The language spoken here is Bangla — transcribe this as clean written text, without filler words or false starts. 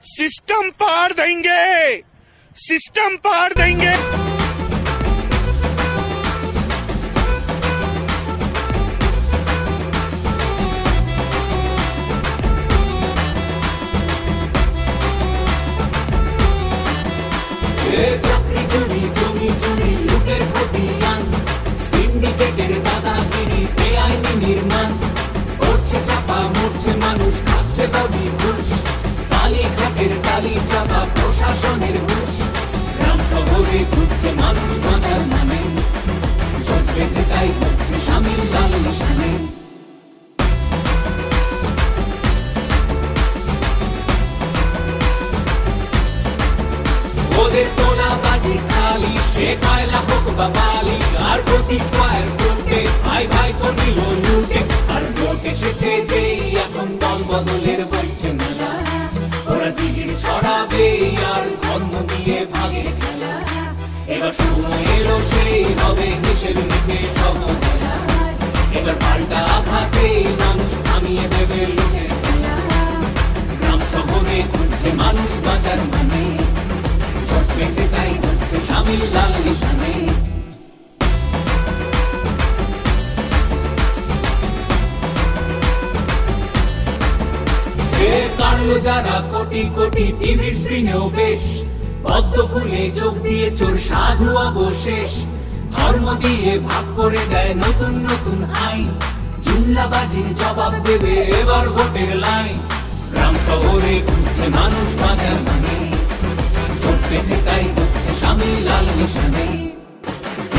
सिस्टम पार देंगे, सिस्टम पार देंगे। চাকরি চুরি, জমি চুরি, লুটের খতিয়ান, সিন্ডিকেটের দাদাগিরি, বেআইনি নির্মাণ, করছে চাপা, মরছে মানুষ, খাচ্ছে দাবি ঘুষ, কালীঘাটের টালি চাপা, প্রশাসনের ঘুষ, গ্রাম শহরে ঘুরছে মানুষ বাঁচার নামে, জোট বেঁধে তাই হচ্ছে শামিল লাল নিশানে। ওদের তোলা বাজি খালি, সে কয়লা হোক বা বালি, আর প্রতি স্কয়ার ফুটে ভাই ভাই নিল লুটে। আর ভোট এসেছে যেই এখন দল বদলের বইছে মেলা, ওরা জিগির ছড়াবে আর ধর্ম দিয়ে ভাগে খেলা। এবার সময় এলো সেই হবে হিসেব নিতে সব খেলা, এবার পাল্টা আঘাতে মানুষ থামিয়ে দেবে লুটের খেলা। গ্রাম শহরে ঘুরছে মানুষ বাঁচার মানে, তাই হচ্ছে শামিল লাল নিশানে। কাটলো যারা কোটি কোটি টিভির স্ক্রিনেও বেশ, পদ্ম ফুলে চোখ দিয়ে চোর সাধু অবশেষ, ধর্ম দিয়ে ভাগ করে দেয় নতুন নতুন আইন, জুমলাবাজির জবাব দেবে এবার ভোটের লাইন। গ্রাম শহরে ঘুরছে মানুষ বাঁচার মানে, চোখ পেতে তাই হচ্ছে শামিল লাল নিশানে।